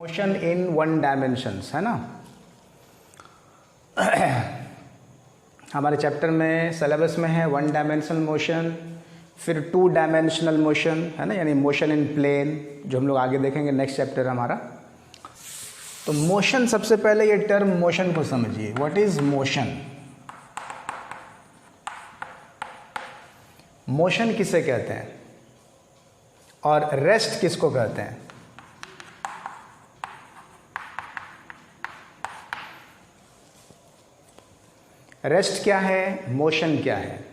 Motion in one dimensions है ना। हमारे चैप्टर में सिलेबस में है वन डायमेंशनल मोशन, फिर टू डायमेंशनल मोशन है ना, यानी मोशन इन प्लेन, जो हम लोग आगे देखेंगे नेक्स्ट चैप्टर हमारा। तो मोशन, सबसे पहले ये टर्म मोशन को समझिए। What is motion? मोशन किसे कहते हैं और रेस्ट किसको कहते हैं? रेस्ट क्या है, मोशन क्या है?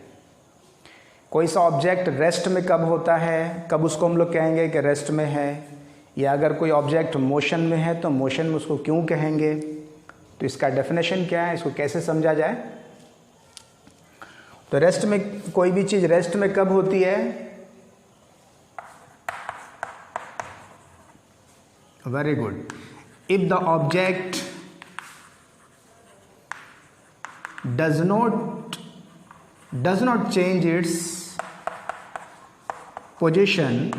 कोई सा ऑब्जेक्ट रेस्ट में कब होता है, कब उसको हम लोग कहेंगे कि रेस्ट में है, या अगर कोई ऑब्जेक्ट मोशन में है तो मोशन में उसको क्यों कहेंगे? तो इसका डेफिनेशन क्या है, इसको कैसे समझा जाए? तो रेस्ट में, कोई भी चीज रेस्ट में कब होती है? Very good. If the object does not change its position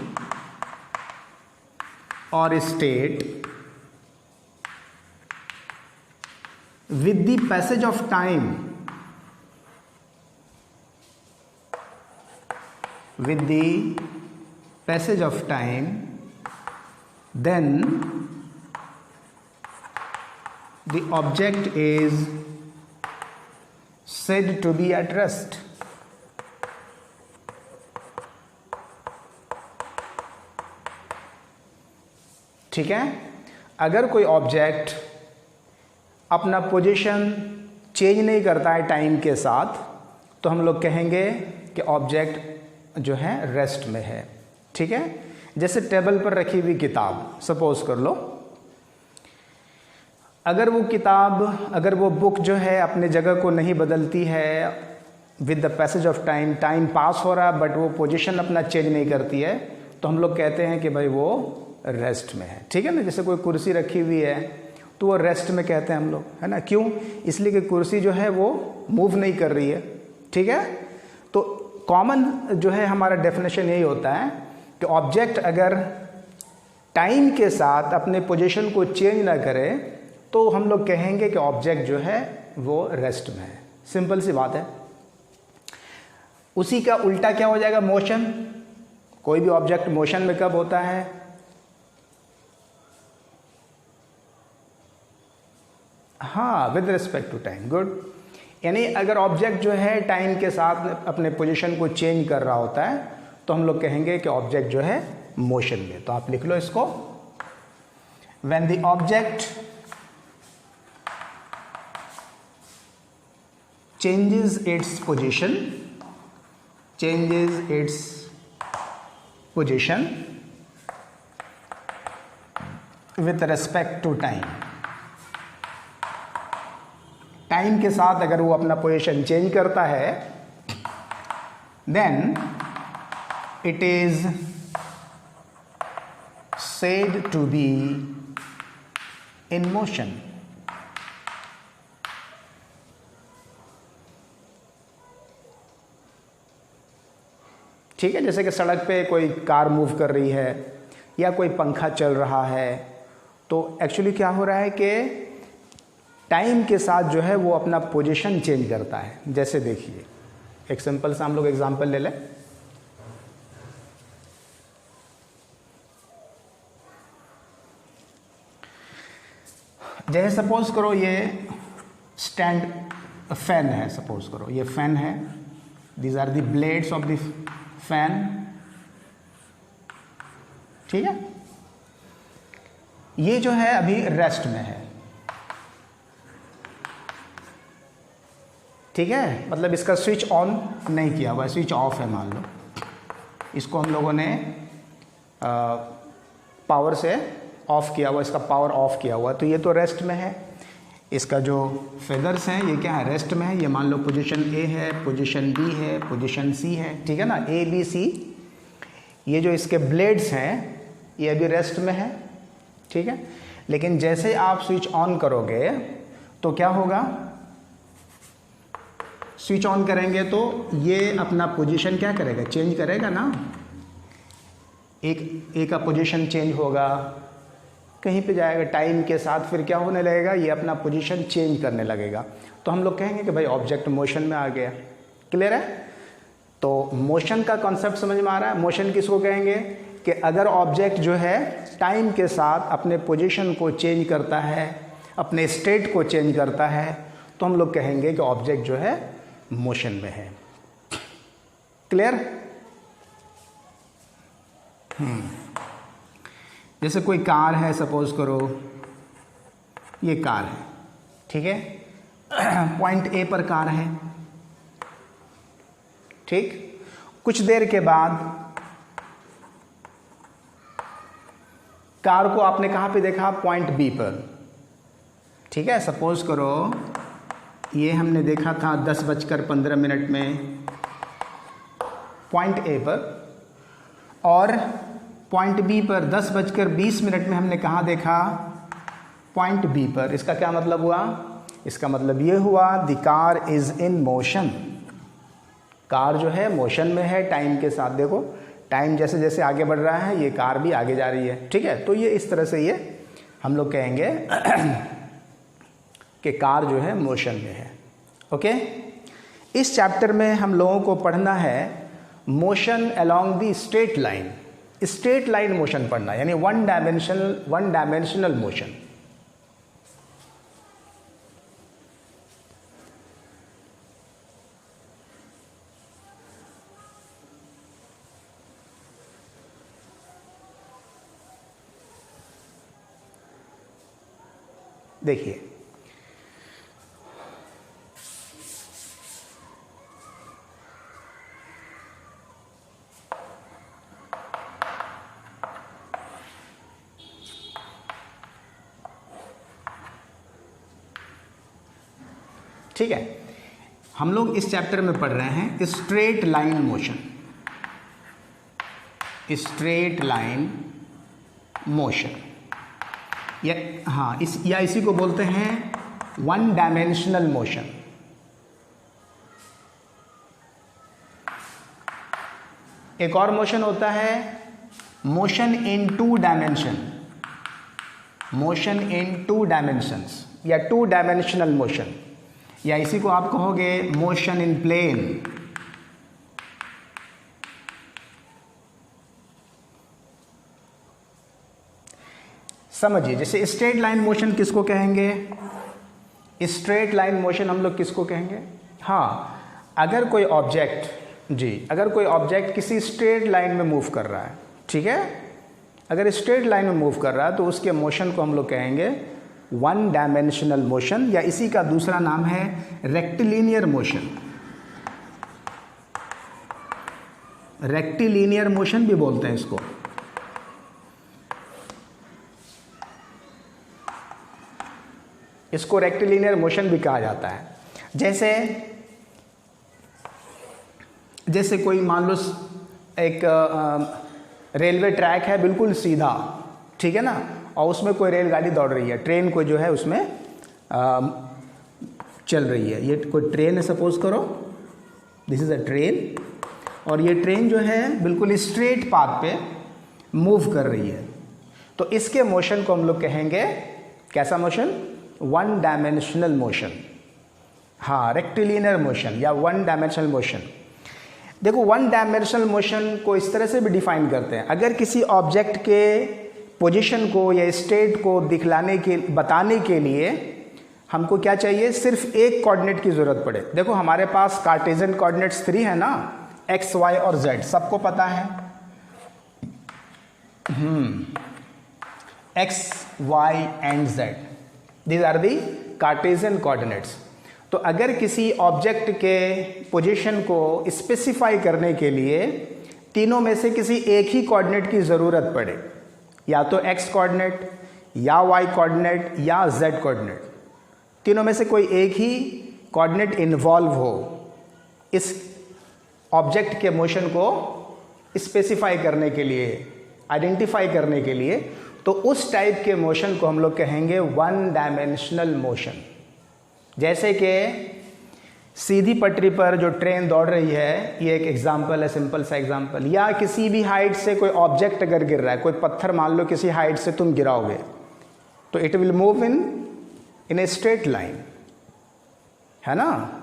or state with the passage of time, then the object is said to be at rest. ठीक है। अगर कोई ऑब्जेक्ट अपना पोजीशन चेंज नहीं करता है टाइम के साथ, तो हम लोग कहेंगे कि ऑब्जेक्ट जो है रेस्ट में है। ठीक है। जैसे टेबल पर रखी हुई किताब, सपोज कर लो, अगर वो किताब, अगर वो बुक जो है अपने जगह को नहीं बदलती है, with the passage of time, time pass हो रहा है बट वो पोजीशन अपना चेंज नहीं करती है, तो हम लोग कहते हैं कि भाई वो रेस्ट में है। ठीक है ना। जैसे कोई कुर्सी रखी हुई है तो वो रेस्ट में कहते हैं हम लोग, है ना। क्यों? इसलिए कि कुर्सी जो है वो मूव नहीं कर रही है। ठीक है। तो कॉमन जो है हमारा डेफिनेशन यही होता है कि ऑब्जेक्ट अगर टाइम के साथ अपने पोजीशन को चेंज ना करे तो हम लोग कहेंगे कि ऑब्जेक्ट जो है वो रेस्ट में है। सिंपल सी बात है। उसी का उल्टा क्या हो जाएगा, मोशन। कोई भी ऑब्जेक्ट मोशन में कब होता है? हाँ, with respect to time. Good. यानी अगर ऑब्जेक्ट जो है टाइम के साथ अपने पोजीशन को चेंज कर रहा होता है तो हम लोग कहेंगे कि ऑब्जेक्ट जो है मोशन में। तो आप लिख लो इसको, when the object changes its position with respect to time। Time के साथ अगर वो अपना पोजीशन चेंज करता है, then it is said to be in motion। ठीक है। जैसे कि सड़क पे कोई कार मूव कर रही है या कोई पंखा चल रहा है, तो एक्चुअली क्या हो रहा है कि टाइम के साथ जो है वो अपना पोजीशन चेंज करता है। जैसे देखिए, एक सिंपल सा हम लोग एग्जांपल ले लें। जैसे सपोज करो ये स्टैंड फैन है, सपोज करो ये फैन है, these are the blades of the fan. ठीक है। ये जो है अभी रेस्ट में है। ठीक है। मतलब इसका स्विच ऑन नहीं किया हुआ है, स्विच ऑफ है मान लो। इसको हम लोगों ने पावर से ऑफ किया हुआ, इसका पावर ऑफ किया हुआ, तो ये तो रेस्ट में है। इसका जो फेदर्स हैं ये क्या है, रेस्ट में है। ये मान लो पोजीशन ए है, पोजीशन बी है, पोजीशन सी है। ठीक है ना, ए बी सी। ये जो इसके ब्लेड्स हैं ये अभी रेस्ट में है। ठीक है। लेकिन जैसे आप स्विच ऑन करोगे तो क्या होगा, स्विच ऑन करेंगे तो ये अपना पोजीशन क्या करेगा, चेंज करेगा ना। एक का पोजीशन चेंज होगा, कहीं पे जाएगा, टाइम के साथ फिर क्या होने लगेगा, ये अपना पोजीशन चेंज करने लगेगा। तो हम लोग कहेंगे कि भाई ऑब्जेक्ट मोशन में आ गया। क्लियर है? तो मोशन का कॉन्सेप्ट समझ में आ रहा है। मोशन किसको कहेंगे कि अगर ऑब्जेक्ट जो है टाइम के साथ अपने पोजीशन को चेंज करता है, अपने स्टेट को चेंज करता है, तो हम लोग कहेंगे कि ऑब्जेक्ट जो है मोशन में है। क्लियर? जैसे कोई कार है, सपोज करो ये कार है, ठीक है, पॉइंट ए पर कार है, ठीक। कुछ देर के बाद कार को आपने कहां पे देखा, पॉइंट बी पर, ठीक है। सपोज करो ये हमने देखा था 10:15 में पॉइंट ए पर, और पॉइंट बी पर 10:20 में हमने कहाँ देखा, पॉइंट बी पर। इसका क्या मतलब हुआ? इसका मतलब ये हुआ the car is in motion. Car जो है मोशन में है टाइम के साथ। देखो टाइम जैसे जैसे आगे बढ़ रहा है ये कार भी आगे जा रही है, ठीक है। तो ये इस तरह से ये हम लोग कहेंगे कि कार जो है मोशन में है। ओके, इस चैप्टर में हम लोगों को पढ़ना है motion along the straight line. Straight line motion पढ़ना, यानी वन डायमेंशनल मोशन। देखिए ठीक है, हम लोग इस चैप्टर में पढ़ रहे हैं straight line motion. Straight line motion या हाँ इसी को बोलते हैं वन डायमेंशनल मोशन। एक और मोशन होता है motion in two dimension. Motion in two dimensions या टू डायमेंशनल मोशन, या इसी को आप कहोगे मोशन इन प्लेन। समझिए, जैसे स्ट्रेट लाइन मोशन किसको कहेंगे? स्ट्रेट लाइन मोशन हम लोग किसको कहेंगे? हाँ, अगर कोई ऑब्जेक्ट किसी स्ट्रेट लाइन में मूव कर रहा है, ठीक है, अगर स्ट्रेट लाइन में मूव कर रहा है तो उसके मोशन को हम लोग कहेंगे वन डायमेंशनल मोशन, या इसी का दूसरा नाम है रेक्टिलिनियर मोशन। रेक्टिलिनियर मोशन भी बोलते हैं इसको। इसको रेक्टिलिनियर मोशन भी कहा जाता है। जैसे कोई मान लो एक रेलवे ट्रैक है बिल्कुल सीधा, ठीक है ना, और उसमें कोई रेलगाड़ी दौड़ रही है, ट्रेन को जो है उसमें चल रही है। ये कोई ट्रेन है, सपोज करो दिस इज़ अ ट्रेन, और ये ट्रेन जो है बिल्कुल स्ट्रेट पाथ पे मूव कर रही है। तो इसके मोशन को हम लोग कहेंगे कैसा मोशन? One dimensional motion. हाँ, रेक्टिलिनियर मोशन या वन डायमेंशनल मोशन। देखो वन डायमेंशनल मोशन को इस तरह से भी डिफाइन करते हैं, अगर किसी ऑब्जेक्ट के पोजीशन को या स्टेट को बताने के लिए हमको क्या चाहिए? सिर्फ एक कोऑर्डिनेट की ज़रूरत पड़े। देखो हमारे पास कार्टेशियन कोऑर्डिनेट्स 3 है ना, x, y और z, सबको पता है। x, y and z, these are the Cartesian coordinates. तो अगर किसी ऑब्जेक्ट के पोजीशन को स्पेसिफाई करने के लिए तीनों में से किसी एक ही कोऑर्डिनेट की ज़रूरत पड़े, या तो x कोऑर्डिनेट या y कोऑर्डिनेट या z कोऑर्डिनेट, तीनों में से कोई एक ही कोऑर्डिनेट इन्वॉल्व हो इस ऑब्जेक्ट के मोशन को स्पेसिफाई करने के लिए, आइडेंटिफाई करने के लिए, तो उस टाइप के मोशन को हम लोग कहेंगे वन डायमेंशनल मोशन। जैसे कि सीधी पटरी पर जो ट्रेन दौड़ रही है, ये एक एग्जाम्पल है, सिंपल सा एग्जाम्पल। या किसी भी हाइट से कोई ऑब्जेक्ट अगर गिर रहा है, कोई पत्थर मान लो किसी हाइट से तुम गिराओगे, तो it will move in a straight line, है ना।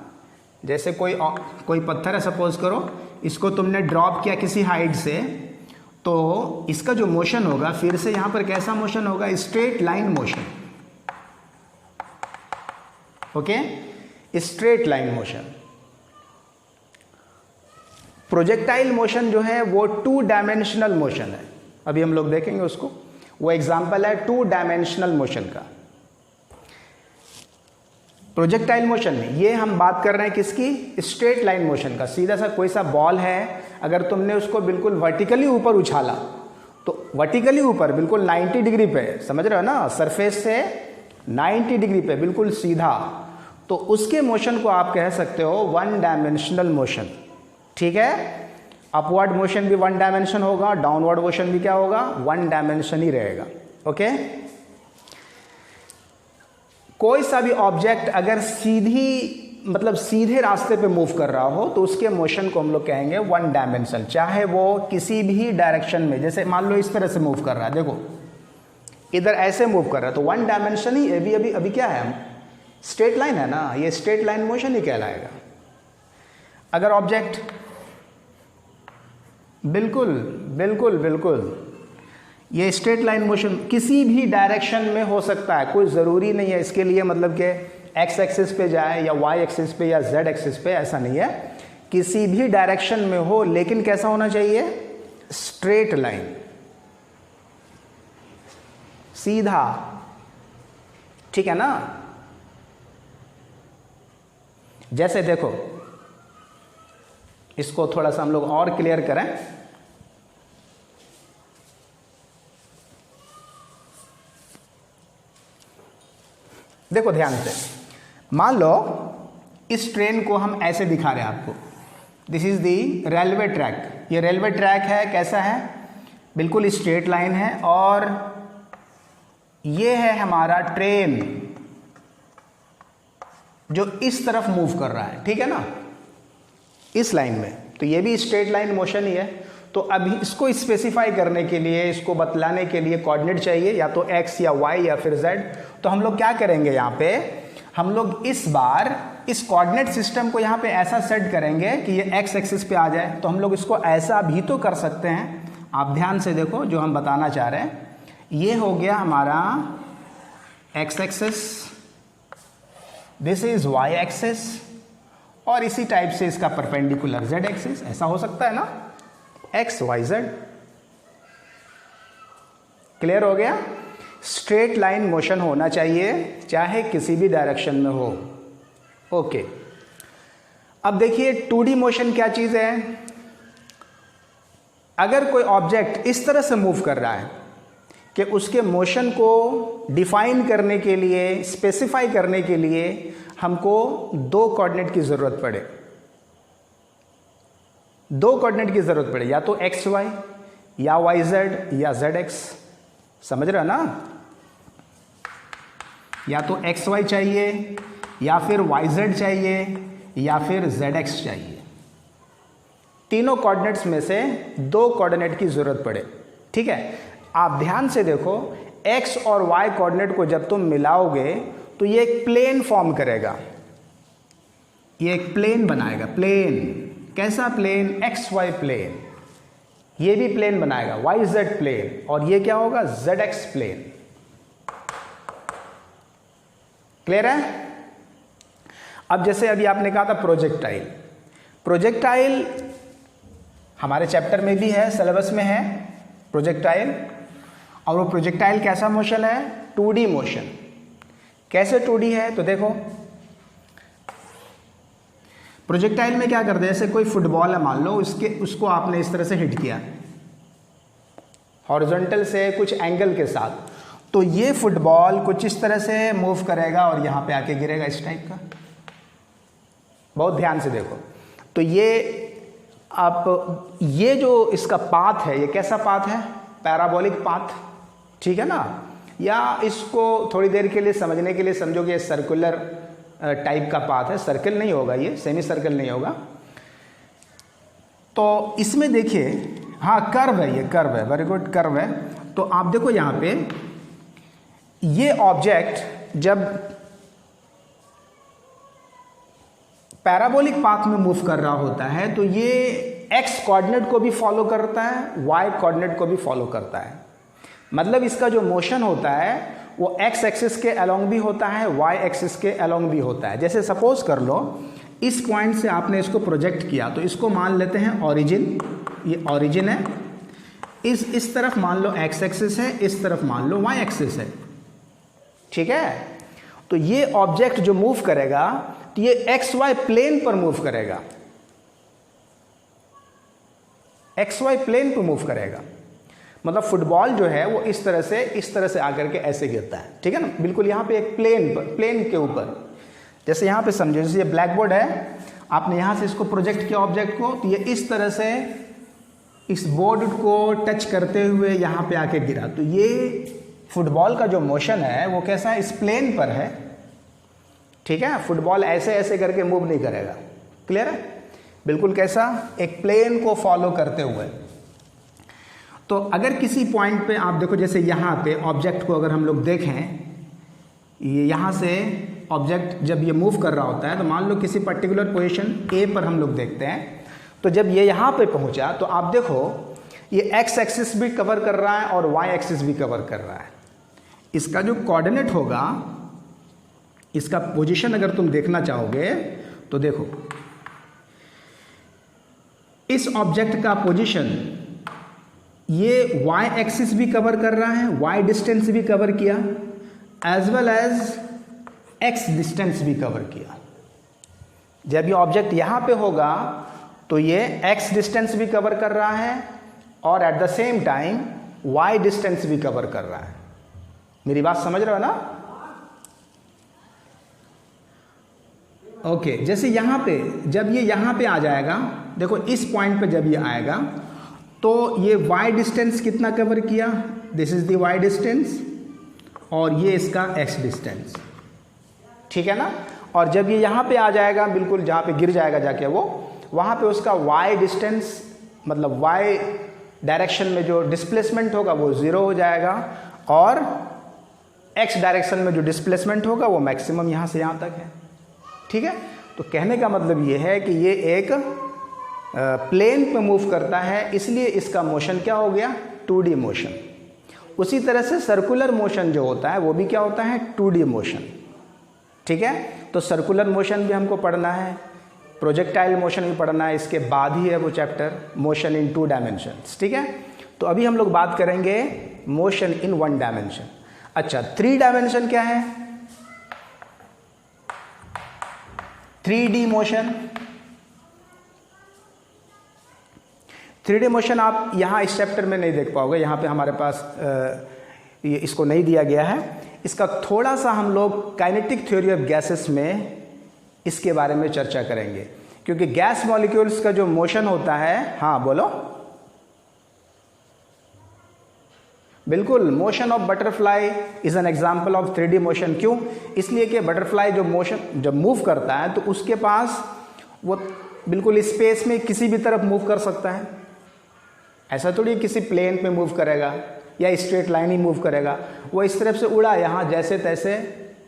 जैसे कोई पत्थर है, सपोज करो इसको तुमने ड्रॉप किया किसी हाइट से, तो इसका जो मोशन होगा फिर से यहां पर कैसा मोशन होगा, straight line motion. Okay, straight line motion. Projectile motion जो है वो 2 डायमेंशनल मोशन है, अभी हम लोग देखेंगे उसको। वो एग्जांपल है 2 डायमेंशनल मोशन का। प्रोजेक्टाइल मोशन में ये हम बात कर रहे हैं किसकी, स्ट्रेट लाइन मोशन का। सीधा सा कोई सा बॉल है, अगर तुमने उसको बिल्कुल वर्टिकली ऊपर उछाला, तो वर्टिकली ऊपर बिल्कुल 90 डिग्री पे, समझ रहे हो ना, सरफेस से 90 डिग्री पे बिल्कुल सीधा, तो उसके मोशन को आप कह सकते हो 1 डायमेंशनल मोशन। ठीक है, अपवर्ड मोशन भी 1 डायमेंशन होगा, डाउनवर्ड मोशन भी क्या होगा, 1 डायमेंशन ही रहेगा। ओके, कोई सा भी ऑब्जेक्ट अगर सीधे रास्ते पे मूव कर रहा हो तो उसके मोशन को हम लोग कहेंगे 1 डायमेंशन, चाहे वो किसी भी डायरेक्शन में, जैसे मान लो इस तरह से मूव कर रहा है, देखो इधर ऐसे मूव कर रहा है, तो 1 डायमेंशन ही अभी क्या है, स्ट्रेट लाइन है ना, ये स्ट्रेट लाइन मोशन ही कहलाएगा। अगर ऑब्जेक्ट बिल्कुल ये स्ट्रेट लाइन मोशन किसी भी डायरेक्शन में हो सकता है, कोई ज़रूरी नहीं है इसके लिए मतलब कि एक्स एक्सिस पे जाए या वाई एक्सिस पे या जेड एक्सिस पे, ऐसा नहीं है, किसी भी डायरेक्शन में हो, लेकिन कैसा होना चाहिए, स्ट्रेट लाइन, सीधा। ठीक है ना। जैसे देखो, इसको थोड़ा सा हम लोग और क्लियर करें। देखो ध्यान से, मान लो इस ट्रेन को हम ऐसे दिखा रहे हैं आपको, this is the railway track. ये रेलवे ट्रैक है, कैसा है, बिल्कुल स्ट्रेट लाइन है, और ये है हमारा ट्रेन जो इस तरफ मूव कर रहा है। ठीक है ना, इस लाइन में, तो ये भी स्ट्रेट लाइन मोशन ही है। तो अभी इसको स्पेसिफाई करने के लिए, इसको बतलाने के लिए कोऑर्डिनेट चाहिए, या तो एक्स या वाई या फिर जेड। तो हम लोग क्या करेंगे, यहाँ पे हम लोग इस बार इस कोऑर्डिनेट सिस्टम को यहाँ पे ऐसा सेट करेंगे कि ये एक्स एक्सिस पे आ जाए। तो हम लोग इसको ऐसा भी तो कर सकते हैं, आप ध्यान से देखो जो हम बताना चाह रहे हैं। ये हो गया हमारा x axis, this is y axis, और इसी टाइप से इसका परपेंडिकुलर जेड एक्सिस, ऐसा हो सकता है ना, एक्स वाई जेड। क्लियर हो गया। स्ट्रेट लाइन मोशन होना चाहिए, चाहे किसी भी डायरेक्शन में हो। ओके, अब देखिए 2D मोशन क्या चीज है। अगर कोई ऑब्जेक्ट इस तरह से मूव कर रहा है कि उसके मोशन को डिफाइन करने के लिए, स्पेसिफाई करने के लिए हमको 2 कोऑर्डिनेट की जरूरत पड़े, 2 कोऑर्डिनेट की जरूरत पड़े, या तो एक्स वाई या वाई जेड या जेड एक्स। समझ रहे हो ना, या तो एक्स वाई चाहिए, या फिर वाई जेड चाहिए, या फिर जेड एक्स चाहिए। तीनों कोऑर्डिनेट्स में से 2 कोऑर्डिनेट की जरूरत पड़े। ठीक है, आप ध्यान से देखो, एक्स और वाई कोऑर्डिनेट को जब तुम मिलाओगे तो ये एक प्लेन फॉर्म करेगा, ये एक प्लेन बनाएगा। प्लेन कैसा प्लेन, एक्स वाई प्लेन। ये भी प्लेन बनाएगा, वाई जेड प्लेन, और ये क्या होगा, जेड एक्स प्लेन। क्लियर है। अब जैसे अभी आपने कहा था प्रोजेक्टाइल, प्रोजेक्टाइल हमारे चैप्टर में भी है, सिलेबस में है प्रोजेक्टाइल। और वो प्रोजेक्टाइल कैसा मोशन है, 2D मोशन। कैसे 2D है, तो देखो प्रोजेक्टाइल में क्या करते हैं, जैसे कोई फुटबॉल है मान लो, उसको आपने इस तरह से हिट किया हॉरिजॉन्टल से कुछ एंगल के साथ, तो ये फुटबॉल कुछ इस तरह से मूव करेगा और यहाँ पे आके गिरेगा, इस टाइप का। बहुत ध्यान से देखो, तो ये जो इसका पाथ है, ये कैसा पाथ है, पैराबोलिक पाथ। ठीक है ना। या इसको थोड़ी देर के लिए समझने के लिए समझो कि ये सर्कुलर टाइप का पाथ है, सर्कल नहीं होगा, ये सेमी सर्कल नहीं होगा। तो इसमें देखिए, हाँ कर्व है, ये कर्व है, वेरी गुड, कर्व है। तो आप देखो यहाँ पे ये ऑब्जेक्ट जब पैराबोलिक पाथ में मूव कर रहा होता है तो ये एक्स कोऑर्डिनेट को भी फॉलो करता है, वाई कोऑर्डिनेट को भी फॉलो करता है। मतलब इसका जो मोशन होता है वो एक्स एक्सिस के अलोंग भी होता है, वाई एक्सिस के अलोंग भी होता है। जैसे सपोज कर लो इस पॉइंट से आपने इसको प्रोजेक्ट किया, तो इसको मान लेते हैं ओरिजिन, ये ओरिजिन है। इस तरफ मान लो एक्स एक्सिस है, इस तरफ मान लो वाई एक्सिस है, ठीक है। तो ये ऑब्जेक्ट जो मूव करेगा तो ये एक्स वाई प्लेन पर मूव करेगा, एक्स वाई प्लेन पर मूव करेगा। मतलब फुटबॉल जो है वो इस तरह से आकर के ऐसे गिरता है, ठीक है ना, बिल्कुल यहाँ पे एक प्लेन के ऊपर। जैसे यहाँ पे समझो, जैसे ये ब्लैक बोर्ड है, आपने यहाँ से इसको प्रोजेक्ट किया ऑब्जेक्ट को, तो ये इस तरह से इस बोर्ड को टच करते हुए यहाँ पे आके गिरा। तो ये फुटबॉल का जो मोशन है वो कैसा है, इस प्लेन पर है, ठीक है। फुटबॉल ऐसे ऐसे करके मूव नहीं करेगा, क्लियर है, बिल्कुल कैसा, एक प्लेन को फॉलो करते हुए। तो अगर किसी पॉइंट पे आप देखो, जैसे यहाँ पे ऑब्जेक्ट को अगर हम लोग देखें, ये यहाँ से ऑब्जेक्ट जब ये मूव कर रहा होता है तो मान लो किसी पर्टिकुलर पोजीशन ए पर हम लोग देखते हैं, तो जब ये यहाँ पे पहुँचा तो आप देखो ये एक्स एक्सिस भी कवर कर रहा है और वाई एक्सिस भी कवर कर रहा है। इसका जो कोऑर्डिनेट होगा, इसका पोजीशन अगर तुम देखना चाहोगे तो देखो इस ऑब्जेक्ट का पोजीशन ये y एक्सिस भी कवर कर रहा है, y डिस्टेंस भी कवर किया, as well as x distance भी कवर किया। जब ये ऑब्जेक्ट यहाँ पे होगा तो ये x डिस्टेंस भी कवर कर रहा है और at the same time y distance भी कवर कर रहा है। मेरी बात समझ रहे हो ना? ओके, जैसे यहाँ पे जब ये यहाँ पे आ जाएगा, देखो इस पॉइंट पे जब ये आएगा तो ये y डिस्टेंस कितना कवर किया, this is the y distance, और ये इसका x डिस्टेंस, ठीक है ना। और जब ये यहाँ पे आ जाएगा, बिल्कुल जहाँ पे गिर जाएगा जाके वो, वहाँ पे उसका y डिस्टेंस मतलब y डायरेक्शन में जो डिस्प्लेसमेंट होगा वो 0 हो जाएगा, और x डायरेक्शन में जो डिस्प्लेसमेंट होगा वो मैक्सिमम यहाँ से यहाँ तक है, ठीक है। तो कहने का मतलब ये है कि ये एक प्लेन पे मूव करता है, इसलिए इसका मोशन क्या हो गया, 2D मोशन। उसी तरह से सर्कुलर मोशन जो होता है वो भी क्या होता है, 2D मोशन, ठीक है। तो सर्कुलर मोशन भी हमको पढ़ना है, प्रोजेक्टाइल मोशन भी पढ़ना है, इसके बाद ही है वो चैप्टर मोशन इन 2 डायमेंशंस, ठीक है। तो अभी हम लोग बात करेंगे मोशन इन 1 डायमेंशन। अच्छा, 3 डायमेंशन क्या है, 3D मोशन। 3D मोशन आप यहाँ इस चैप्टर में नहीं देख पाओगे, यहाँ पे हमारे पास ये इसको नहीं दिया गया है। इसका थोड़ा सा हम लोग काइनेटिक थ्योरी ऑफ गैसेस में इसके बारे में चर्चा करेंगे, क्योंकि गैस मॉलिक्यूल्स का जो मोशन होता है, हाँ बोलो, बिल्कुल, motion of butterfly is an example of 3D motion. क्यों? इसलिए कि बटरफ्लाई जो मोशन जब मूव करता है तो उसके पास वो बिल्कुल स्पेस में किसी भी तरफ मूव कर सकता है, ऐसा थोड़ी किसी प्लेन पे मूव करेगा या स्ट्रेट लाइन ही मूव करेगा। वो इस तरफ से उड़ा, यहाँ जैसे तैसे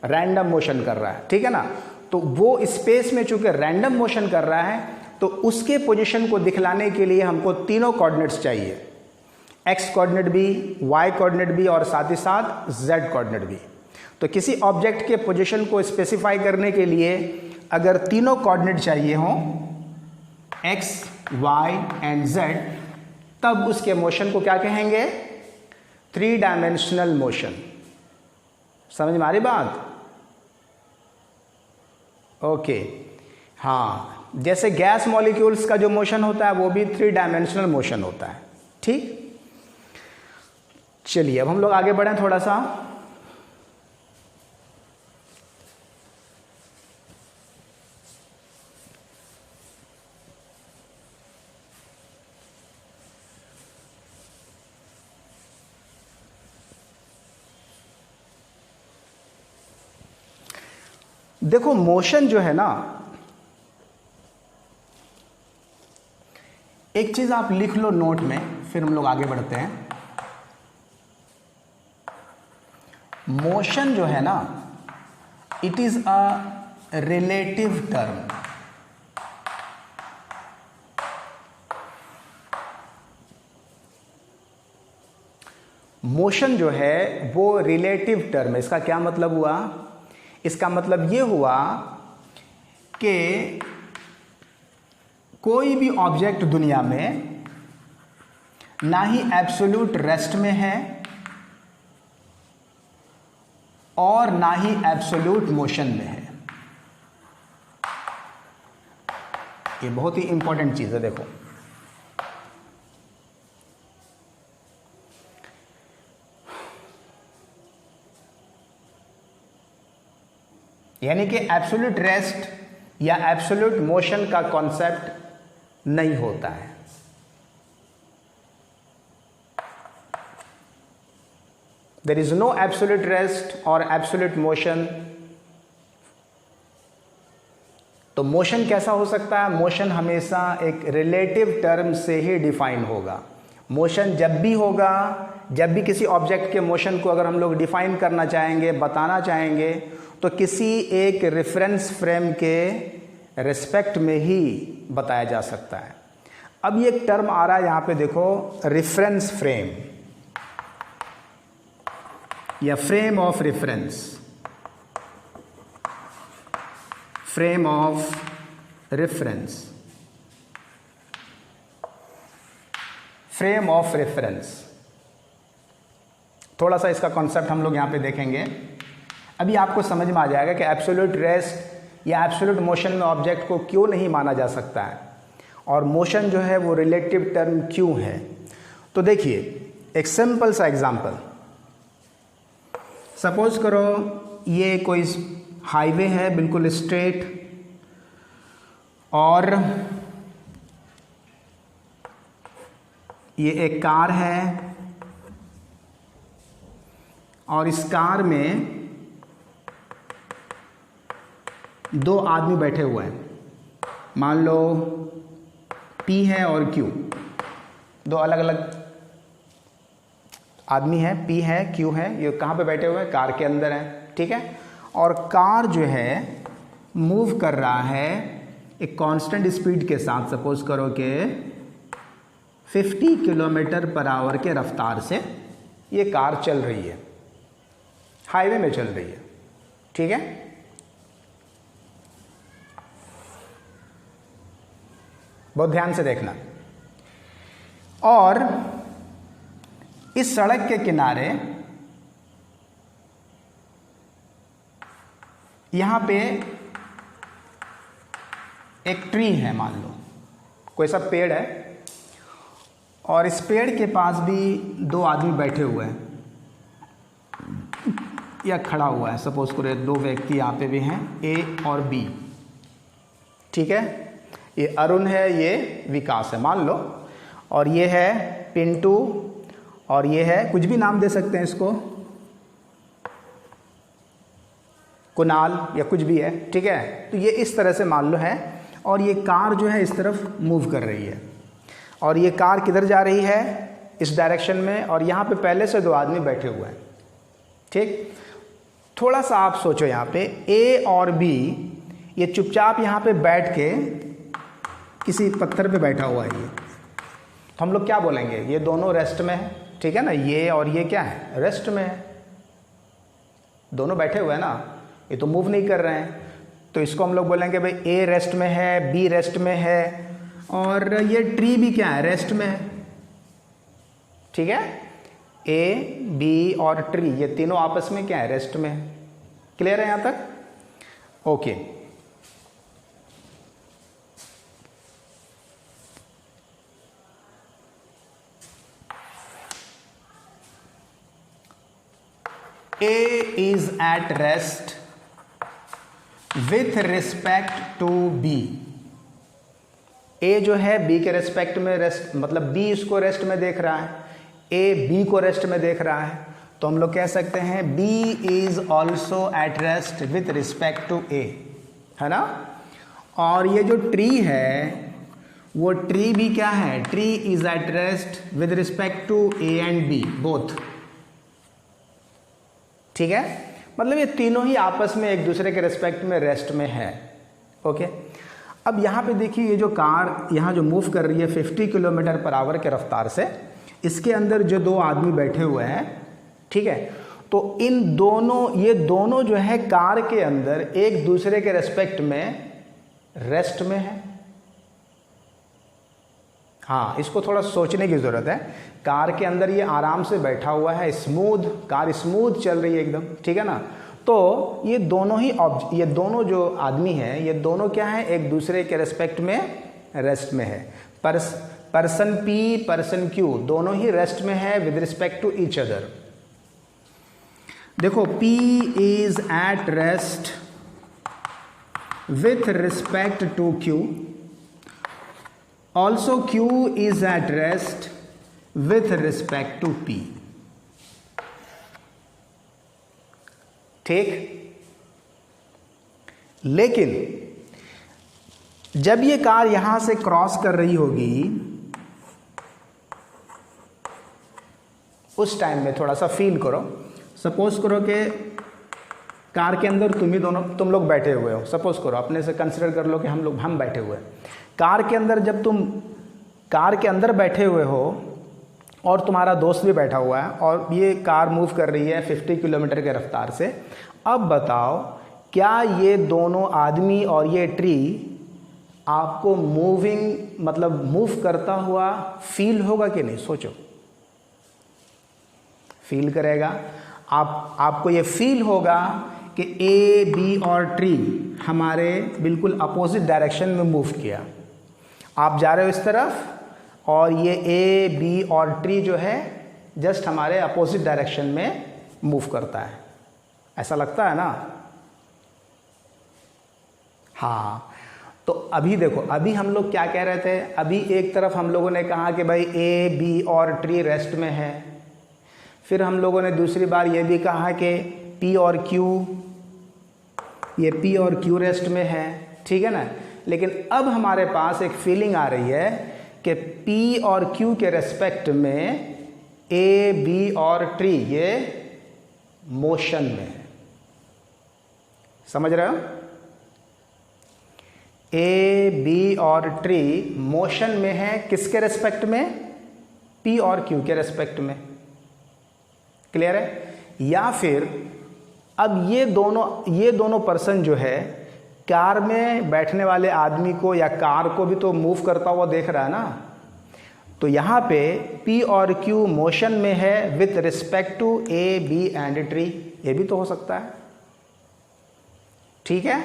रैंडम मोशन कर रहा है, ठीक है ना। तो वो स्पेस में चूंकि रैंडम मोशन कर रहा है तो उसके पोजीशन को दिखलाने के लिए हमको तीनों कोऑर्डिनेट्स चाहिए, एक्स कोऑर्डिनेट भी, वाई कोऑर्डिनेट भी और साथ ही साथ जेड कोऑर्डिनेट भी। तो किसी ऑब्जेक्ट के पोजीशन को स्पेसिफाई करने के लिए अगर तीनों कोऑर्डिनेट चाहिए हों, एक्स, वाई एंड जेड, तब उसके मोशन को क्या कहेंगे, 3 डायमेंशनल मोशन। समझ में आ रही बात? ओके, हाँ, जैसे गैस मॉलिक्यूल्स का जो मोशन होता है वो भी 3 डायमेंशनल मोशन होता है, ठीक। चलिए अब हम लोग आगे बढ़ें थोड़ा सा। देखो मोशन जो है ना, एक चीज आप लिख लो नोट में, फिर हम लोग आगे बढ़ते हैं। मोशन जो है ना, it is a relative term. Motion जो है वो रिलेटिव टर्म है। इसका क्या मतलब हुआ? इसका मतलब ये हुआ कि कोई भी ऑब्जेक्ट दुनिया में ना ही एब्सोल्यूट रेस्ट में है और ना ही एब्सोल्यूट मोशन में है। ये बहुत ही इंपॉर्टेंट चीज है। देखो, यानी कि एब्सोल्यूट रेस्ट या एब्सोल्यूट मोशन का कॉन्सेप्ट नहीं होता है। There is no absolute rest और एब्सोल्यूट मोशन। तो मोशन कैसा हो सकता है? मोशन हमेशा एक रिलेटिव टर्म से ही डिफाइन होगा। मोशन जब भी होगा, जब भी किसी ऑब्जेक्ट के मोशन को अगर हम लोग डिफाइन करना चाहेंगे, बताना चाहेंगे, तो किसी एक रेफरेंस फ्रेम के रिस्पेक्ट में ही बताया जा सकता है। अब ये एक टर्म आ रहा है यहां पे, देखो, रेफरेंस फ्रेम या frame of reference. Frame of reference, frame of reference. थोड़ा सा इसका कॉन्सेप्ट हम लोग यहां पे देखेंगे। अभी आपको समझ में आ जाएगा कि एब्सोल्यूट रेस्ट या एब्सोल्यूट मोशन में ऑब्जेक्ट को क्यों नहीं माना जा सकता है और मोशन जो है वो रिलेटिव टर्म क्यों है। तो देखिए, एक सिंपल सा एग्जांपल, सपोज करो ये कोई हाईवे है बिल्कुल स्ट्रेट, और ये एक कार है, और इस कार में दो आदमी बैठे हुए हैं। मान लो P है और Q, दो अलग अलग आदमी हैं, P है, Q है। ये कहाँ पे बैठे हुए हैं? कार के अंदर हैं, ठीक है। और कार जो है मूव कर रहा है एक कांस्टेंट स्पीड के साथ। सपोज करो कि 50 किलोमीटर पर आवर के रफ्तार से ये कार चल रही है, हाईवे में चल रही है, ठीक है। बहुत ध्यान से देखना। और इस सड़क के किनारे यहां पे एक ट्री है, मान लो कोई सा पेड़ है, और इस पेड़ के पास भी दो आदमी बैठे हुए हैं या खड़ा हुआ है। सपोज करो दो व्यक्ति यहाँ पे भी हैं, A और B, ठीक है। ये अरुण है, ये विकास है मान लो, और ये है पिंटू, और ये है, कुछ भी नाम दे सकते हैं इसको, कुणाल या कुछ भी है, ठीक है। तो ये इस तरह से मान लो है, और ये कार जो है इस तरफ मूव कर रही है, और ये कार किधर जा रही है? इस डायरेक्शन में, और यहाँ पे पहले से दो आदमी बैठे हुए हैं, ठीक। थोड़ा सा आप सोचो, यहाँ पे A और B ये चुपचाप यहाँ पे बैठ के किसी पत्थर पे बैठा हुआ है ये, तो हम लोग क्या बोलेंगे? ये दोनों रेस्ट में है, ठीक है ना। ये और ये क्या है? रेस्ट में है। दोनों बैठे हुए हैं ना, ये तो मूव नहीं कर रहे हैं, तो इसको हम लोग बोलेंगे भाई A रेस्ट में है, B रेस्ट में है, और ये ट्री भी क्या है? रेस्ट में है, ठीक है। A, B और ट्री ये तीनों आपस में क्या है? रेस्ट में है। क्लियर है यहां तक? Okay. A is at rest with respect to B। A जो है B के रेस्पेक्ट में रेस्ट, मतलब B इसको रेस्ट में देख रहा है, A B को रेस्ट में देख रहा है, तो हम लोग कह सकते हैं B is also at rest with respect to A, है ना। और ये जो ट्री है वो ट्री भी क्या है? Tree is at rest with respect to A and B both, ठीक है, मतलब ये तीनों ही आपस में एक दूसरे के रिस्पेक्ट में रेस्ट में है। ओके, अब यहाँ पे देखिए ये जो कार यहाँ जो मूव कर रही है 50 किलोमीटर पर आवर के रफ्तार से, इसके अंदर जो दो आदमी बैठे हुए हैं, ठीक है, तो इन दोनों, ये दोनों जो है कार के अंदर एक दूसरे के रिस्पेक्ट में रेस्ट में है। हाँ, इसको थोड़ा सोचने की ज़रूरत है। कार के अंदर ये आराम से बैठा हुआ है, स्मूथ, कार स्मूथ चल रही है एकदम, ठीक है ना। तो ये दोनों ही ये दोनों जो आदमी हैं, ये दोनों क्या है, एक दूसरे के रेस्पेक्ट में रेस्ट में है। पर्सन पी, पर्सन क्यू, दोनों ही रेस्ट में है with respect to each other. देखो, P is at rest with respect to Q, also Q is at rest with respect to P। ठीक, लेकिन जब ये कार यहां से क्रॉस कर रही होगी, उस टाइम में थोड़ा सा फील करो। सपोज करो कि कार के अंदर तुम लोग बैठे हुए हो। सपोज करो, अपने से कंसिडर कर लो कि हम बैठे हुए हैं कार के अंदर। जब तुम कार के अंदर बैठे हुए हो और तुम्हारा दोस्त भी बैठा हुआ है और ये कार मूव कर रही है 50 किलोमीटर के रफ्तार से, अब बताओ क्या ये दोनों आदमी और ये ट्री आपको मूव करता हुआ फील होगा कि नहीं? सोचो, फील करेगा। आपको ये फील होगा कि ए, बी और ट्री हमारे बिल्कुल अपोजिट डायरेक्शन में मूव किया। आप जा रहे हो इस तरफ और ये ए, बी और ट्री जो है जस्ट हमारे अपोजिट डायरेक्शन में मूव करता है। ऐसा लगता है ना? हाँ, तो अभी देखो, अभी हम लोग क्या कह रहे थे? अभी एक तरफ हम लोगों ने कहा कि भाई ए, बी और ट्री रेस्ट में है। फिर हम लोगों ने दूसरी बार ये भी कहा कि पी और क्यू, ये पी और क्यू रेस्ट में है, ठीक है ना। लेकिन अब हमारे पास एक फीलिंग आ रही है कि पी और क्यू के रेस्पेक्ट में ए, बी और ट्री ये मोशन में है। समझ रहे हो? ए, बी और ट्री मोशन में है। किसके रेस्पेक्ट में? पी और क्यू के रेस्पेक्ट में। क्लियर है? या फिर अब ये दोनों पर्सन जो है कार में बैठने वाले आदमी को या कार को भी तो मूव करता हुआ देख रहा है ना। तो यहाँ पे P और Q मोशन में है with respect to A, B and tree. ये भी तो हो सकता है, ठीक है।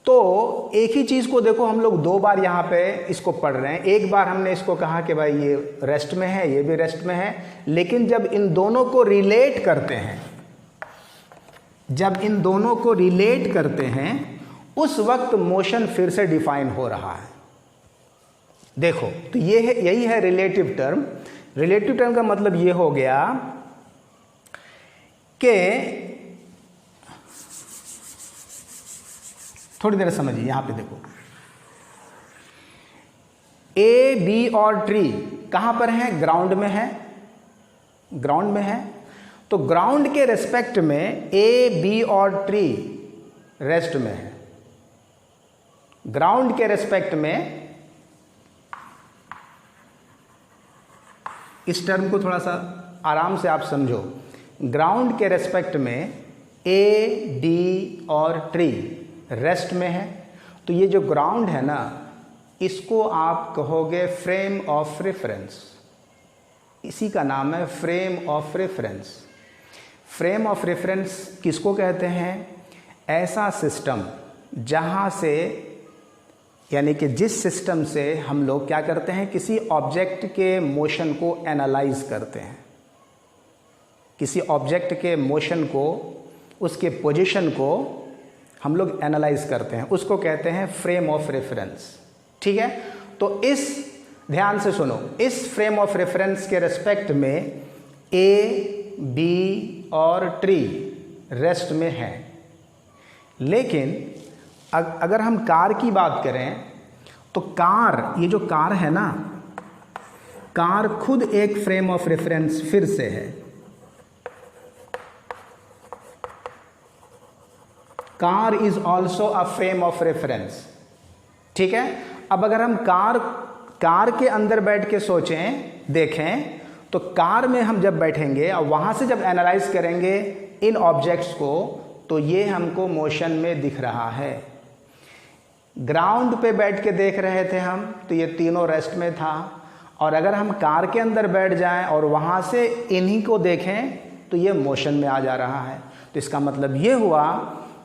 तो एक ही चीज़ को देखो, हम लोग दो बार यहाँ पे इसको पढ़ रहे हैं। एक बार हमने इसको कहा कि भाई ये रेस्ट में है, ये भी रेस्ट में है, लेकिन जब इन दोनों को रिलेट करते हैं, उस वक्त मोशन फिर से डिफाइन हो रहा है। देखो, तो ये है, यही है रिलेटिव टर्म। रिलेटिव टर्म का मतलब ये हो गया कि थोड़ी देर समझिए, यहां पे देखो, ए, बी और ट्री कहां पर है? ग्राउंड में है। ग्राउंड में है तो ग्राउंड के रेस्पेक्ट में ए, बी और ट्री रेस्ट में है। ग्राउंड के रेस्पेक्ट में, इस टर्म को थोड़ा सा आराम से आप समझो, ग्राउंड के रेस्पेक्ट में ए, बी और ट्री रेस्ट में है। तो ये जो ग्राउंड है ना, इसको आप कहोगे फ्रेम ऑफ रेफरेंस। इसी का नाम है frame of reference. Frame of reference किसको कहते हैं? ऐसा सिस्टम जहां से, यानी कि जिस सिस्टम से हम लोग क्या करते हैं, किसी ऑब्जेक्ट के मोशन को एनालाइज करते हैं। किसी ऑब्जेक्ट के मोशन को, उसके पोजीशन को हम लोग एनालाइज करते हैं, उसको कहते हैं फ्रेम ऑफ रेफरेंस, ठीक है। तो इस, ध्यान से सुनो, इस फ्रेम ऑफ रेफरेंस के रेस्पेक्ट में ए, बी और ट्री रेस्ट में है। लेकिन अगर हम कार की बात करें तो कार, ये जो कार है ना, कार खुद एक फ्रेम ऑफ रेफरेंस फिर से है। Car is also a frame of reference. ठीक है, अब अगर हम कार के अंदर बैठ के सोचें, देखें, तो कार में हम जब बैठेंगे और वहां से जब एनालाइज करेंगे इन ऑब्जेक्ट्स को, तो ये हमको मोशन में दिख रहा है। ग्राउंड पे बैठ के देख रहे थे हम, तो ये तीनों रेस्ट में था, और अगर हम कार के अंदर बैठ जाएं और वहां से इन्हीं को देखें तो ये मोशन में आ जा रहा है। तो इसका मतलब ये हुआ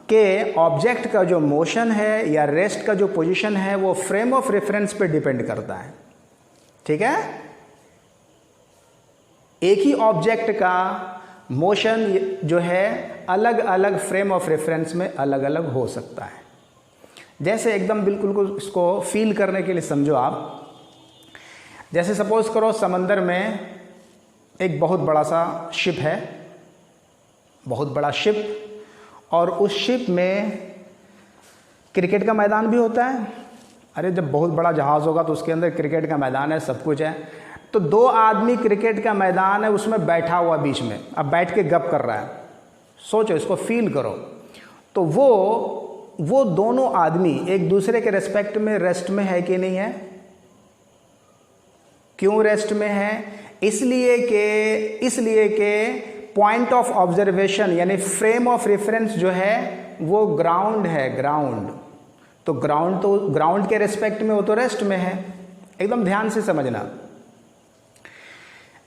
कि ऑब्जेक्ट का जो मोशन है या रेस्ट का जो पोजीशन है वो फ्रेम ऑफ रेफरेंस पे डिपेंड करता है। ठीक है, एक ही ऑब्जेक्ट का मोशन जो है अलग अलग फ्रेम ऑफ रेफरेंस में अलग अलग हो सकता है। जैसे एकदम बिल्कुल को इसको फील करने के लिए समझो आप, जैसे सपोज करो समंदर में एक बहुत बड़ा सा शिप है, बहुत बड़ा शिप, और उस शिप में क्रिकेट का मैदान भी होता है। अरे जब बहुत बड़ा जहाज़ होगा तो उसके अंदर क्रिकेट का मैदान है, सब कुछ है। तो दो आदमी क्रिकेट का मैदान है उसमें बैठा हुआ बीच में, अब बैठ के गप कर रहा है। सोचो, इसको फील करो। तो वो दोनों आदमी एक दूसरे के रेस्पेक्ट में रेस्ट में है कि नहीं है? क्यों रेस्ट में है? इसलिए कि पॉइंट ऑफ ऑब्जर्वेशन यानी फ्रेम ऑफ रेफरेंस जो है वो ग्राउंड है, ग्राउंड। तो ग्राउंड के रेस्पेक्ट में वो तो रेस्ट में है। एकदम ध्यान से समझना।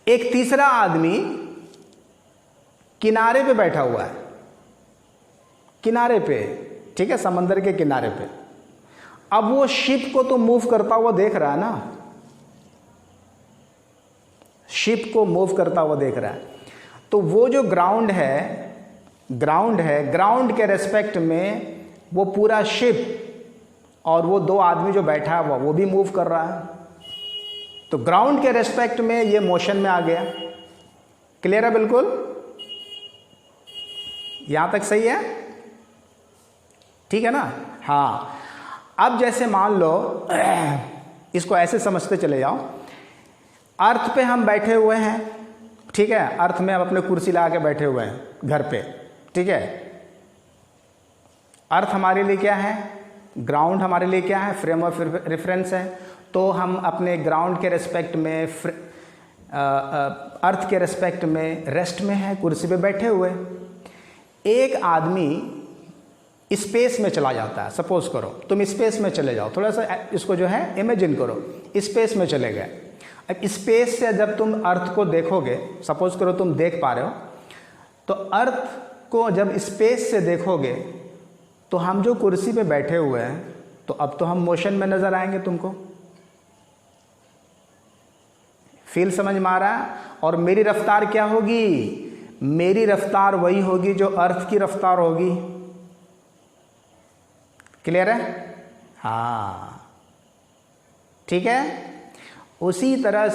एक तीसरा आदमी किनारे पे बैठा हुआ है, किनारे पे, ठीक है, समंदर के किनारे पे। अब वो शिप को तो मूव करता हुआ देख रहा है ना, शिप को मूव करता हुआ देख रहा है। तो वो जो ग्राउंड है, ग्राउंड के रेस्पेक्ट में वो पूरा शिप और वो दो आदमी जो बैठा हुआ वो भी मूव कर रहा है। तो ग्राउंड के रेस्पेक्ट में ये मोशन में आ गया। क्लियर है बिल्कुल? यहां तक सही है? ठीक है ना? हाँ। अब जैसे मान लो, इसको ऐसे समझते चले जाओ, अर्थ पे हम बैठे हुए हैं, ठीक है, अर्थ में हम अपने कुर्सी लगा के बैठे हुए हैं घर पे, ठीक है। अर्थ हमारे लिए क्या है? ग्राउंड हमारे लिए क्या है? फ्रेम ऑफ रेफरेंस है। तो हम अपने ग्राउंड के रेस्पेक्ट में, अर्थ के रेस्पेक्ट में रेस्ट में है, कुर्सी पे बैठे हुए। एक आदमी स्पेस में चला जाता है। सपोज करो तुम स्पेस में चले जाओ, थोड़ा सा इसको जो है इमेजिन करो, स्पेस में चले गए। अब स्पेस से जब तुम अर्थ को देखोगे, सपोज करो तुम देख पा रहे हो, तो अर्थ को जब स्पेस से देखोगे तो हम जो कुर्सी पे बैठे हुए हैं, तो अब तो हम मोशन में नजर आएंगे तुमको। फील समझ में आ रहा है? और मेरी रफ्तार क्या होगी? मेरी रफ्तार वही होगी जो अर्थ की रफ्तार होगी। क्लियर है? हाँ, ठीक है। उसी तरह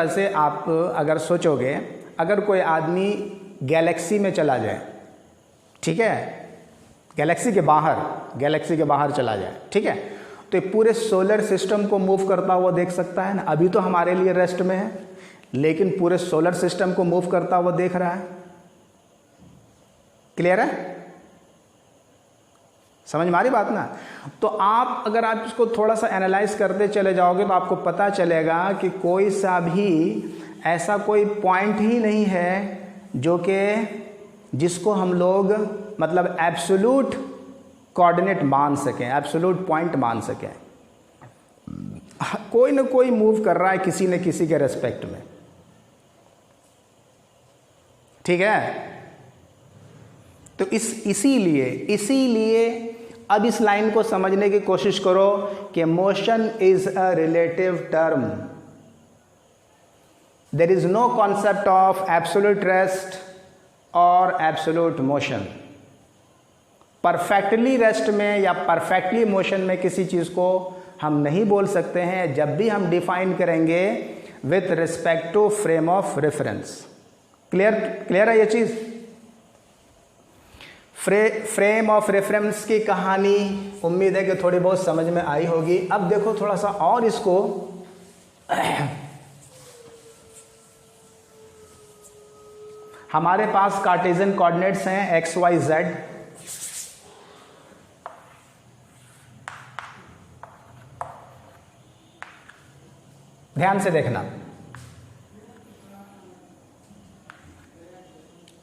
से आप अगर सोचोगे, अगर कोई आदमी गैलेक्सी में चला जाए, ठीक है, गैलेक्सी के बाहर चला जाए, ठीक है, तो पूरे सोलर सिस्टम को मूव करता हुआ देख सकता है ना। अभी तो हमारे लिए रेस्ट में है, लेकिन पूरे सोलर सिस्टम को मूव करता हुआ देख रहा है। क्लियर है? समझ में आ रही बात ना? तो अगर आप इसको थोड़ा सा एनालाइज करते चले जाओगे तो आपको पता चलेगा कि कोई सा भी ऐसा कोई पॉइंट ही नहीं है जो कि जिसको हम लोग मतलब एब्सोल्यूट कोऑर्डिनेट मान सकें, एब्सोल्यूट पॉइंट मान सकें। कोई ना कोई मूव कर रहा है किसी न किसी के रेस्पेक्ट में, ठीक है। तो इसीलिए अब इस लाइन को समझने की कोशिश करो कि motion is a relative term. There is no concept of absolute rest और एब्सोल्यूट मोशन। परफेक्टली रेस्ट में या परफेक्टली मोशन में किसी चीज को हम नहीं बोल सकते हैं जब भी हम डिफाइन करेंगे with respect to frame of reference. Clear है ये चीज? फ्रेम ऑफ रेफरेंस की कहानी उम्मीद है कि थोड़ी बहुत समझ में आई होगी। अब देखो थोड़ा सा और इसको हमारे पास कार्टेशियन कोऑर्डिनेट्स हैं एक्स वाई जेड। ध्यान से देखना,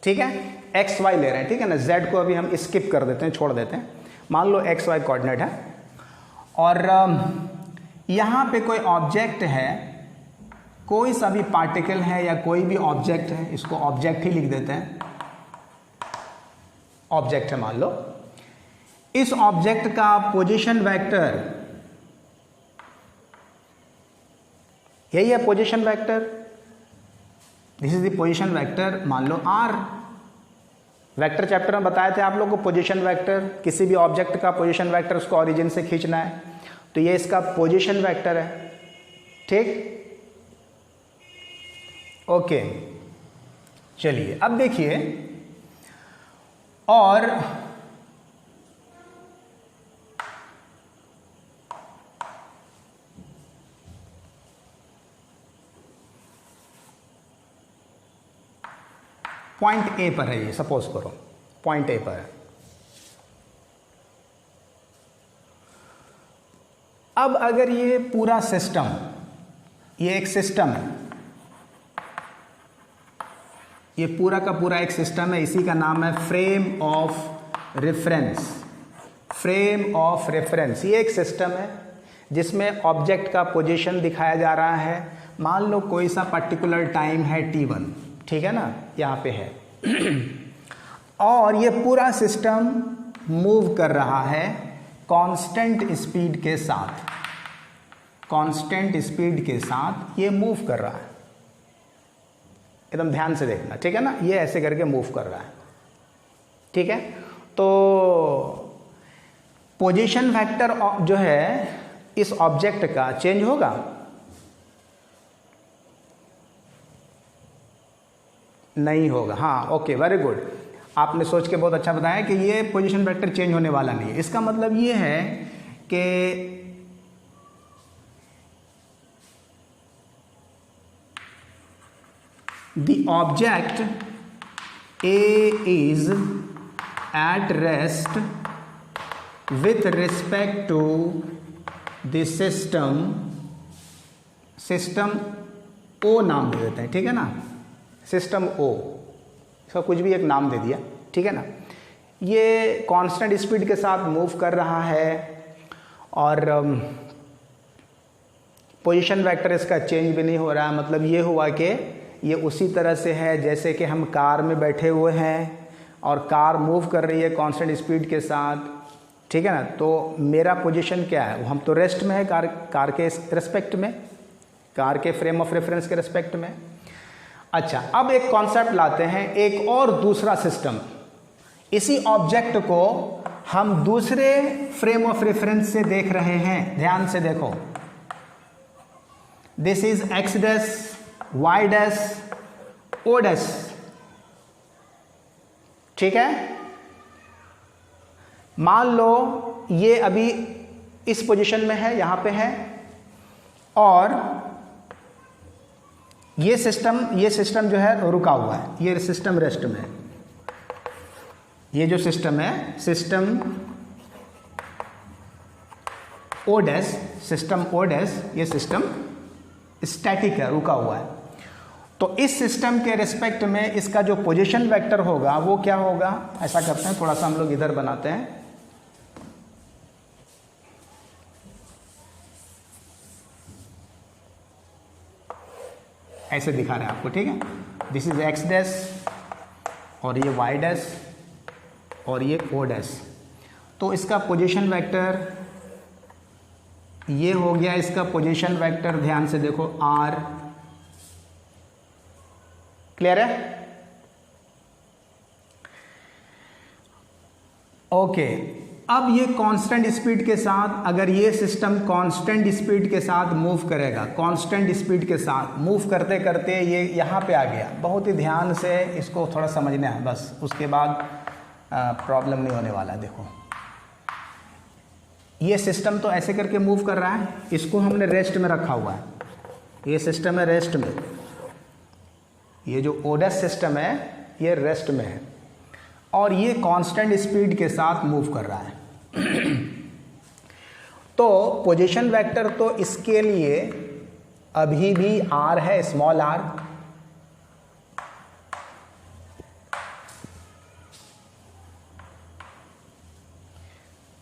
ठीक है। एक्स वाई ले रहे हैं, ठीक है ना। जेड को अभी हम स्किप कर देते हैं, छोड़ देते हैं। मान लो एक्स वाई कोऑर्डिनेट है और यहां पे कोई ऑब्जेक्ट है, कोई सा भी पार्टिकल है या कोई भी ऑब्जेक्ट है, इसको ऑब्जेक्ट ही लिख देते हैं। ऑब्जेक्ट है मान लो, इस ऑब्जेक्ट का पोजीशन वेक्टर, यही है position vector, this is the position vector, मान लो आर। वेक्टर चैप्टर में बताए थे आप लोग को पोजीशन वेक्टर, किसी भी ऑब्जेक्ट का पोजीशन वेक्टर उसको ओरिजिन से खींचना है, तो ये इसका पोजीशन वेक्टर है, ठीक। ओके, चलिए अब देखिए, और पॉइंट ए पर है, ये सपोज करो पॉइंट ए पर है। अब अगर ये पूरा सिस्टम, ये एक सिस्टम है, ये पूरा का पूरा एक सिस्टम है, इसी का नाम है frame of reference. Frame of reference ये एक सिस्टम है जिसमें ऑब्जेक्ट का पोजीशन दिखाया जा रहा है। मान लो कोई सा पर्टिकुलर टाइम है t1, ठीक है ना, यहाँ पे है और ये पूरा सिस्टम मूव कर रहा है कांस्टेंट स्पीड के साथ। कांस्टेंट स्पीड के साथ ये मूव कर रहा है, एकदम ध्यान से देखना, ठीक है ना। ये ऐसे करके मूव कर रहा है, ठीक है। तो पोजीशन वेक्टर जो है इस ऑब्जेक्ट का चेंज होगा, नहीं होगा। हाँ, ओके, वेरी गुड, आपने सोच के बहुत अच्छा बताया कि ये पोजीशन वेक्टर चेंज होने वाला नहीं है। इसका मतलब ये है कि the object A is at rest with respect to the system O नाम दे देते हैं, ठीक है ना, सिस्टम O, इसका कुछ भी एक नाम दे दिया, ठीक है ना। ये कांस्टेंट स्पीड के साथ मूव कर रहा है और पोजीशन वेक्टर इसका चेंज भी नहीं हो रहा है। मतलब ये हुआ कि ये उसी तरह से है जैसे कि हम कार में बैठे हुए हैं और कार मूव कर रही है कांस्टेंट स्पीड के साथ, ठीक है ना। तो मेरा पोजीशन क्या है, हम तो रेस्ट में है, कार के रेस्पेक्ट में, कार के फ्रेम ऑफ रेफरेंस के रेस्पेक्ट में। अच्छा, अब एक कॉन्सेप्ट लाते हैं, एक और दूसरा सिस्टम। इसी ऑब्जेक्ट को हम दूसरे फ्रेम ऑफ रेफरेंस से देख रहे हैं, ध्यान से देखो। This is x dash, y dash, O dash, ठीक है। मान लो ये अभी इस पोजीशन में है, यहां पे है, और ये सिस्टम जो है रुका हुआ है, ये सिस्टम रेस्ट में है। ये जो सिस्टम है, system O dash, system O dash, ये सिस्टम स्टैटिक है, रुका हुआ है। तो इस सिस्टम के रिस्पेक्ट में इसका जो पोजीशन वेक्टर होगा वो क्या होगा, ऐसा करते हैं, थोड़ा सा हम लोग इधर बनाते हैं, ऐसे दिखा रहे हैं आपको, ठीक है। दिस इज एक्स डैश और ये वाई डैश और ये ओ डैश। तो इसका पोजीशन वेक्टर ये हो गया, इसका पोजीशन वेक्टर, ध्यान से देखो, आर। क्लियर है? ओके, अब ये कांस्टेंट स्पीड के साथ, अगर ये सिस्टम कांस्टेंट स्पीड के साथ मूव करेगा, कांस्टेंट स्पीड के साथ मूव करते करते ये यहाँ पे आ गया, बहुत ही ध्यान से इसको थोड़ा समझना है बस, उसके बाद प्रॉब्लम नहीं होने वाला। देखो, ये सिस्टम तो ऐसे करके मूव कर रहा है, इसको हमने रेस्ट में रखा हुआ है, ये सिस्टम है रेस्ट में। ये जो ओडस सिस्टम है ये रेस्ट में है और ये कांस्टेंट स्पीड के साथ मूव कर रहा है। तो पोजीशन वेक्टर तो इसके लिए अभी भी r है, स्मॉल r।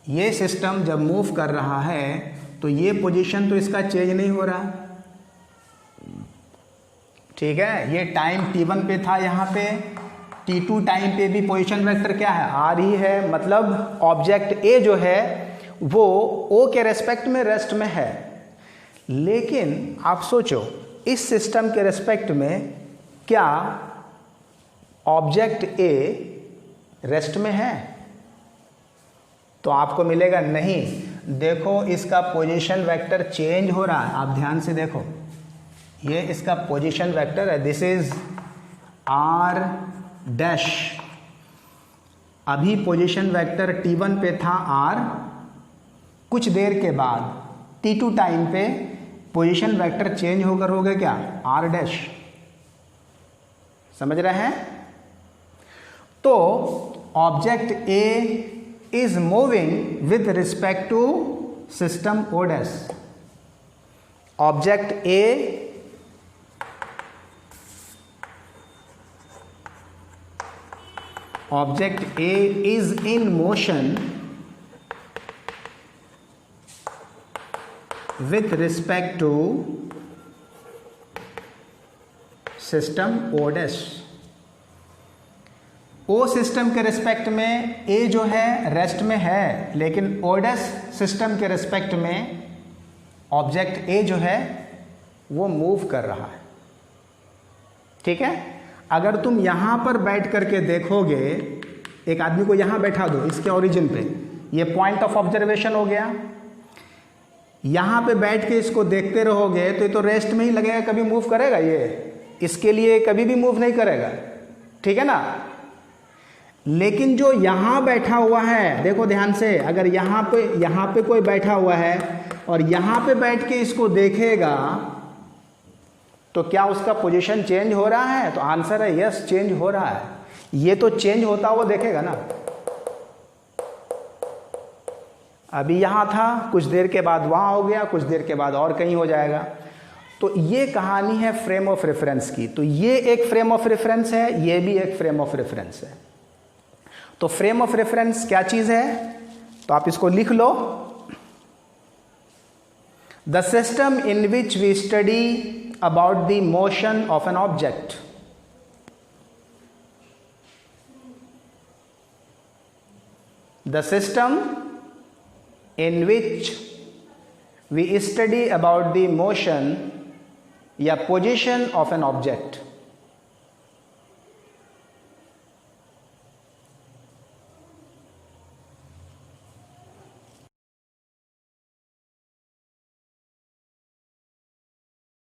ये सिस्टम जब मूव कर रहा है तो ये पोजीशन तो इसका चेंज नहीं हो रहा, ठीक है। ये टाइम t1 पे था, यहाँ पे t2 टाइम पे भी पोजीशन वेक्टर क्या है, r ही है। मतलब ऑब्जेक्ट a जो है वो o के रेस्पेक्ट में रेस्ट में है। लेकिन आप सोचो इस सिस्टम के रेस्पेक्ट में क्या ऑब्जेक्ट a रेस्ट में है? तो आपको मिलेगा नहीं। देखो इसका पोजीशन वेक्टर चेंज हो रहा है, आप ध्यान से देखो, ये इसका पोजीशन वेक्टर है, दिस इज r डैश। अभी पोजीशन वेक्टर t1 पे था r, कुछ देर के बाद t2 टाइम पे पोजीशन वेक्टर चेंज होकर हो गया क्या, r डैश। समझ रहे हैं? तो object a is moving with respect to system O dash. Object A is in motion with respect to system O dash. ओ सिस्टम के रेस्पेक्ट में ए जो है रेस्ट में है, लेकिन ओडस सिस्टम के रेस्पेक्ट में ऑब्जेक्ट ए जो है वो मूव कर रहा है, ठीक है। अगर तुम यहाँ पर बैठ करके देखोगे, एक आदमी को यहाँ बैठा दो इसके ओरिजिन पे, ये पॉइंट ऑफ ऑब्जर्वेशन हो गया। यहाँ पे बैठ के इसको देखते रहोगे तो ये तो रेस्ट में ही लगेगा, कभी मूव करेगा ये? इसके लिए कभी भी मूव नहीं करेगा, ठीक है ना। लेकिन जो यहाँ बैठा हुआ है, देखो ध्यान से, अगर यहाँ पे कोई बैठा हुआ है और यहाँ पे बैठ के इसको देखेगा तो क्या उसका पोजीशन चेंज हो रहा है? तो आंसर है यस, चेंज हो रहा है। ये तो चेंज होता हुआ देखेगा ना। अभी यहाँ था, कुछ देर के बाद वहाँ हो गया, कुछ देर के बाद और कहीं हो जाएगा। तो ये कहानी है फ्रेम ऑफ रेफरेंस की। तो ये एक फ्रेम ऑफ रेफरेंस है, ये भी एक फ्रेम ऑफ रेफरेंस है। तो फ्रेम ऑफ रेफरेंस क्या चीज है? तो आप इसको लिख लो, the system in which we study about the motion of an object. The system in which we study about the motion या पोजिशन ऑफ एन ऑब्जेक्ट।